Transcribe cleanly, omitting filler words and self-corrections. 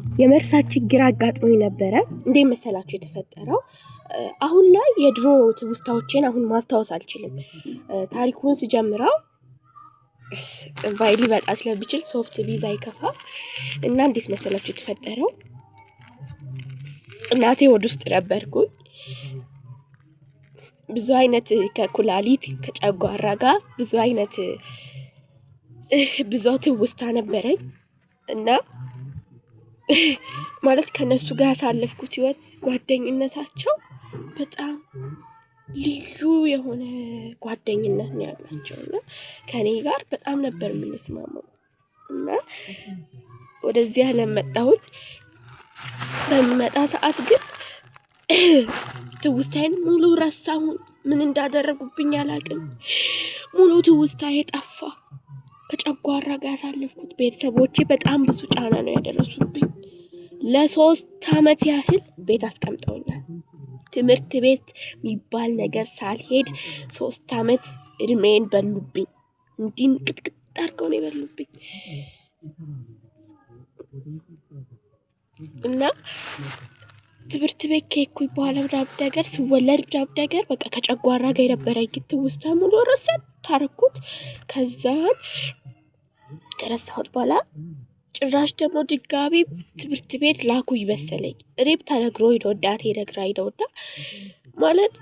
የመርሳት ችግር አጋጥሞኝ ነበረ። እንዴት መሰላችሁ የተፈጠረው? አሁን ላይ የድሮ ትውስታዎቼን አሁን ማስታወስ አልችልም። ታሪኩን ስጀምረው ቫይሊ ሊበጣ ስለሚችል ሶፍት ቪዛ ይከፋ እና እንዴት መሰላችሁ የተፈጠረው? እናቴ ወደ ውስጥ ነበርኩኝ። ብዙ አይነት ከኩላሊት ከጨጓራ ጋር ብዙ ትውስታ ነበረኝ እና ማለት ከነሱ ጋር ያሳለፍኩት ህይወት ጓደኝነታቸው በጣም ልዩ የሆነ ጓደኝነት ነው ያላቸው እና ከኔ ጋር በጣም ነበር የምንስማማው እና ወደዚህ ዓለም መጣሁኝ። በሚመጣ ሰዓት ግን ትውስታዬን ሙሉ ረሳሁኝ። ምን እንዳደረጉብኝ አላውቅም። ሙሉ ትውስታዬ ጠፋ። ከጨጓራ ጋር ያሳለፍኩት ቤተሰቦቼ በጣም ብዙ ጫና ነው ያደረሱብኝ። ለ3 አመት ያህል ቤት አስቀምጠውኛል። ትምህርት ቤት የሚባል ነገር ሳልሄድ 3 አመት እድሜን በሉብኝ። እንዲህ ቅጥቅጥ አድርገው ነው የበሉብኝ እና ትምህርት ቤት ከሄድኩኝ በኋላ ምናምን ነገር ስወለድ ምናምን ነገር በቃ ከጨጓራ ጋር የነበረኝ ትውስታ ሙሉ ረሳሁት ታረኩት። ከዛን ከረሳሁት በኋላ ጭራሽ ደግሞ ድጋሚ ትምህርት ቤት ላኩኝ መሰለኝ። እኔም ተነግሮኝ ነው እናቴ ነግራኝ ነውና ማለት